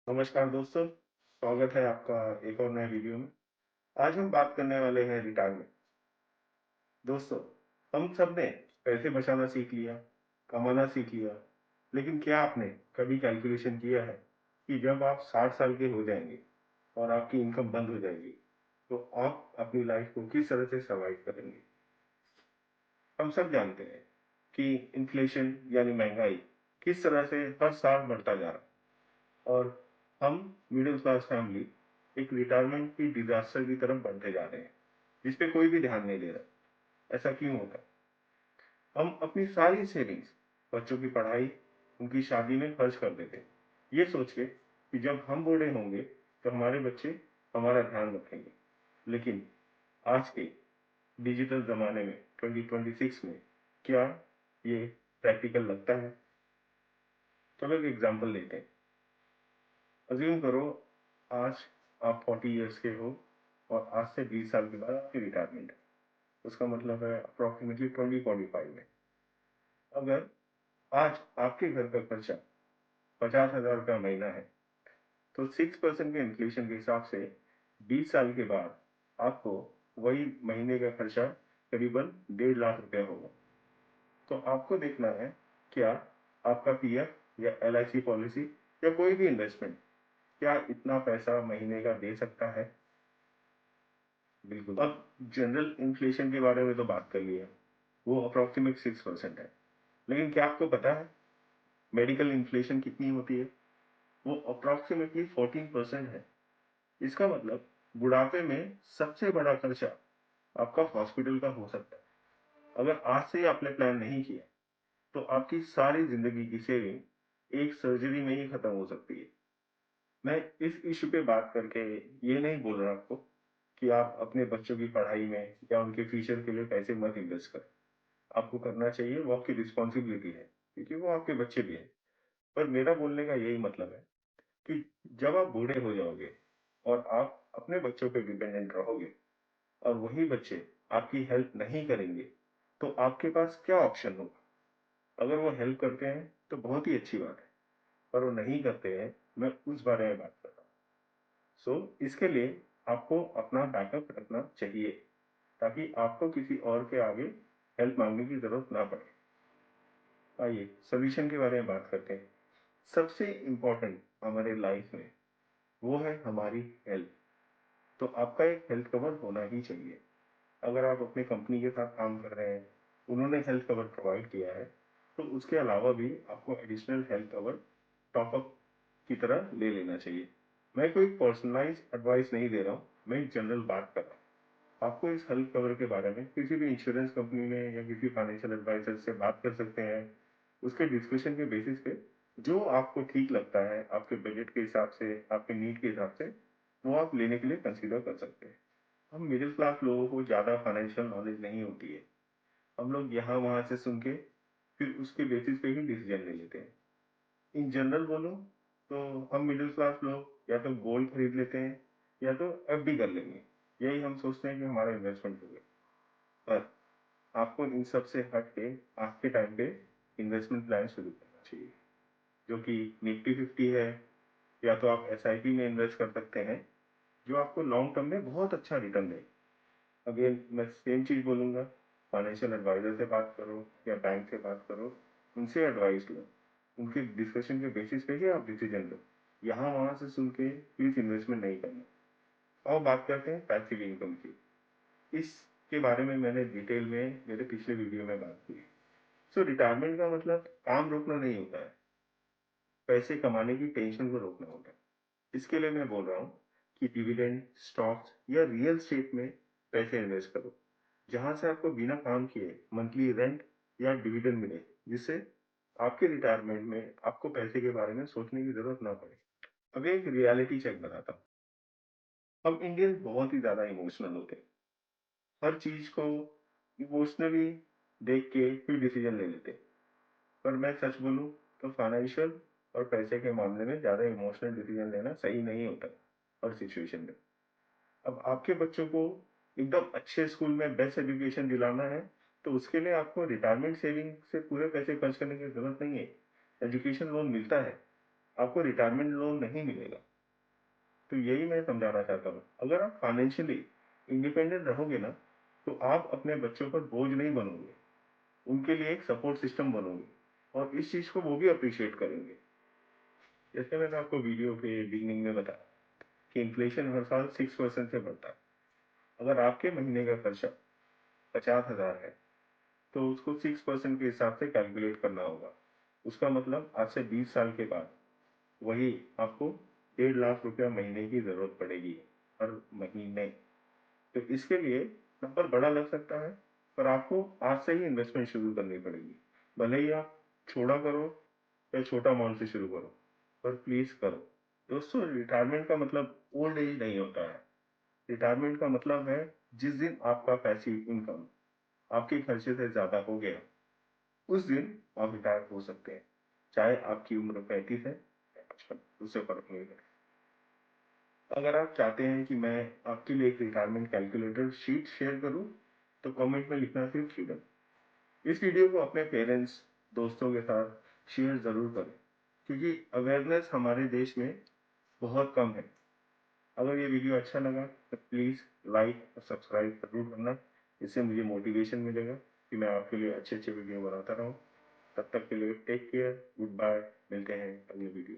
नमस्कार दोस्तों, स्वागत है आपका एक और नए वीडियो में। आज हम बात करने वाले हैं रिटायरमेंट। दोस्तों, हम सब ने पैसे बचाना सीख लिया, कमाना सीख लिया, लेकिन क्या आपने कभी कैलकुलेशन किया है कि जब आप 60 साल के हो जाएंगे और आपकी इनकम बंद हो जाएगी, तो आप अपनी लाइफ को किस तरह से सर्वाइव करेंगे? हम सब जानते हैं कि इन्फ्लेशन यानी महंगाई किस तरह से हर साल बढ़ता जा रहा है और हम मिडिल क्लास फैमिली एक रिटायरमेंट की डिजास्टर की तरफ बढ़ते जा रहे हैं जिस पे कोई भी ध्यान नहीं दे रहा। ऐसा क्यों होता है? हम अपनी सारी सेविंग्स बच्चों की पढ़ाई, उनकी शादी में खर्च कर देते हैं, ये सोच के कि जब हम बूढ़े होंगे तो हमारे बच्चे हमारा ध्यान रखेंगे। लेकिन आज के डिजिटल जमाने में 2026 में क्या ये प्रैक्टिकल लगता है? चलो एक एग्जांपल लेते हैं। अज्यूम करो आज आप 40 इयर्स के हो और आज से 20 साल के बाद आपकी रिटायरमेंट है। उसका मतलब है अप्रोक्सीमेटली 2045 में। अगर आज आपके घर का खर्चा 50,000 का महीना है, तो 6% के इन्फ्लेशन के हिसाब से 20 साल के बाद आपको वही महीने का खर्चा करीबन 1.5 लाख रुपया होगा। तो आपको देखना है क्या आपका पीएफ या एलआईसी पॉलिसी या कोई भी इन्वेस्टमेंट क्या इतना पैसा महीने का दे सकता है? बिल्कुल। अब जनरल इन्फ्लेशन के बारे में तो बात कर लिया, वो अप्रोक्सीमेट 6% है। लेकिन क्या आपको पता है मेडिकल इन्फ्लेशन कितनी होती है? वो अप्रोक्सीमेटली 14% है। इसका मतलब बुढ़ापे में सबसे बड़ा खर्चा आपका हॉस्पिटल का हो सकता है। अगर आज से ही आपने प्लान नहीं किया तो आपकी सारी जिंदगी की सेविंग एक सर्जरी में ही खत्म हो सकती है। मैं इस इश्यू पे बात करके ये नहीं बोल रहा आपको कि आप अपने बच्चों की पढ़ाई में या उनके फ्यूचर के लिए पैसे मत इन्वेस्ट करें। आपको करना चाहिए, वो आपकी रिस्पॉन्सिबिलिटी है क्योंकि वो आपके बच्चे भी हैं। पर मेरा बोलने का यही मतलब है कि जब आप बूढ़े हो जाओगे और आप अपने बच्चों पे डिपेंडेंट रहोगे और वही बच्चे आपकी हेल्प नहीं करेंगे, तो आपके पास क्या ऑप्शन होगा? अगर वो हेल्प करते हैं तो बहुत ही अच्छी बात है, पर वो नहीं करते हैं, मैं उस बारे में बात कर रहा हूँ। इसके लिए आपको अपना बैकअप रखना चाहिए ताकि आपको किसी और के आगे हेल्प मांगने की जरूरत ना पड़े। आइए सोल्यूशन के बारे में बात करते हैं। सबसे इम्पोर्टेंट हमारे लाइफ में वो है हमारी हेल्थ। तो आपका एक हेल्थ कवर होना ही चाहिए। अगर आप अपनी कंपनी के साथ काम कर रहे हैं, उन्होंने हेल्थ कवर प्रोवाइड किया है, तो उसके अलावा भी आपको additional health cover top up की तरह ले लेना चाहिए। मैं कोई पर्सनलाइज एडवाइस नहीं दे रहा हूँ, मैं एक जनरल बात कर रहा हूँ। आपको इस हेल्थ कवर के बारे में किसी भी इंश्योरेंस कंपनी में या किसी फाइनेंशियल एडवाइजर से बात कर सकते हैं। उसके डिस्कशन के बेसिस पे जो आपको ठीक लगता है, आपके बजट के हिसाब से, आपके नीड के हिसाब से, वो आप लेने के लिए कंसीडर कर सकते हैं। हम मिडिल क्लास लोगों को ज़्यादा फाइनेंशियल नॉलेज नहीं होती है। हम लोग यहाँ वहाँ से सुन के फिर उसके बेसिस पे ही डिसीजन ले लेते हैं। इन जनरल बोलो तो हम मिडिल क्लास लोग या तो गोल्ड खरीद लेते हैं या तो एफडी कर लेंगे। यही हम सोचते हैं कि हमारा इन्वेस्टमेंट हो गया। पर आपको इन सब से हट के आज के टाइम पे इन्वेस्टमेंट प्लान शुरू करना चाहिए, जो कि निफ्टी 50 है, या तो आप एसआईपी में इन्वेस्ट कर सकते हैं जो आपको लॉन्ग टर्म में बहुत अच्छा रिटर्न दे। अगेन मैं सेम चीज बोलूंगा, फाइनेंशियल एडवाइजर से बात करो या बैंक से बात करो, उनसे एडवाइस लो। उनके डिस्कशन के बेसिस पे ही आप डिसीजन लो। यहाँ वहां से सुन के प्लीज इन्वेस्टमेंट नहीं करना। और बात करते हैं पैसिव इनकम की। इसके बारे में मैंने डिटेल में मेरे पिछले वीडियो में बात की। रिटायरमेंट का मतलब काम रोकना नहीं होता है, पैसे कमाने की टेंशन को रोकना होता है। इसके लिए मैं बोल रहा हूँ कि डिविडेंड, स्टॉक्स या रियल स्टेट में पैसे इन्वेस्ट करो, जहां से आपको बिना काम किए मंथली रेंट या डिविडेंड मिले, जिससे आपके रिटायरमेंट में आपको पैसे के बारे में सोचने की जरूरत ना पड़े। अब एक रियलिटी चेक बताता हूँ। हम इंडियंस बहुत ही ज्यादा इमोशनल होते हैं। हर चीज को इमोशनली देख के फिर डिसीजन ले लेते हैं। पर मैं सच बोलूं तो फाइनेंशियल और पैसे के मामले में ज्यादा इमोशनल डिसीजन लेना सही नहीं होता हर सिचुएशन में। अब आपके बच्चों को एकदम अच्छे स्कूल में बेस्ट एजुकेशन दिलाना है, तो उसके लिए आपको रिटायरमेंट सेविंग से पूरे पैसे खर्च करने की जरूरत नहीं है। एजुकेशन लोन मिलता है, आपको रिटायरमेंट लोन नहीं मिलेगा। तो यही मैं समझाना चाहता हूँ, अगर आप फाइनेंशियली इंडिपेंडेंट रहोगे ना, तो आप अपने बच्चों पर बोझ नहीं बनोगे, उनके लिए एक सपोर्ट सिस्टम बनोगे, और इस चीज को वो भी अप्रिशिएट करेंगे। जैसे मैंने आपको वीडियो के बिगनिंग में बताया कि इन्फ्लेशन हर साल 6% से बढ़ता है। अगर आपके महीने का खर्चा 50,000 है, तो उसको 6% के हिसाब से कैलकुलेट करना होगा। उसका मतलब आज से 20 साल के बाद वही आपको 1.5 लाख रुपया महीने की जरूरत पड़ेगी हर महीने। तो इसके लिए नंबर बड़ा लग सकता है, पर आपको आज से ही इन्वेस्टमेंट शुरू करनी पड़ेगी। भले ही आप छोटा करो या छोटा अमाउंट से शुरू करो, पर प्लीज करो। दोस्तों, रिटायरमेंट का मतलब ओल्ड एज नहीं होता है। रिटायरमेंट का मतलब है जिस दिन आपका पैसिव इनकम आपके खर्चे से ज्यादा हो गया, उस दिन आप रिटायर हो सकते हैं, चाहे आपकी उम्र 35 है या 55, उससे फर्क नहीं पड़ता। अगर आप चाहते हैं कि मैं आपके लिए एक रिटायरमेंट कैलकुलेटर शीट शेयर करूं, तो कमेंट में लिखना सिर्फ फ्रीडम। इस वीडियो को अपने पेरेंट्स, दोस्तों के साथ शेयर जरूर करें, क्योंकि अवेयरनेस हमारे देश में बहुत कम है। अगर ये वीडियो अच्छा लगा तो प्लीज लाइक और सब्सक्राइब जरूर करना। इससे मुझे मोटिवेशन मिलेगा कि मैं आपके लिए अच्छे अच्छे वीडियो बनाता रहूं। तब तक के लिए टेक केयर, गुड बाय, मिलते हैं अगले वीडियो।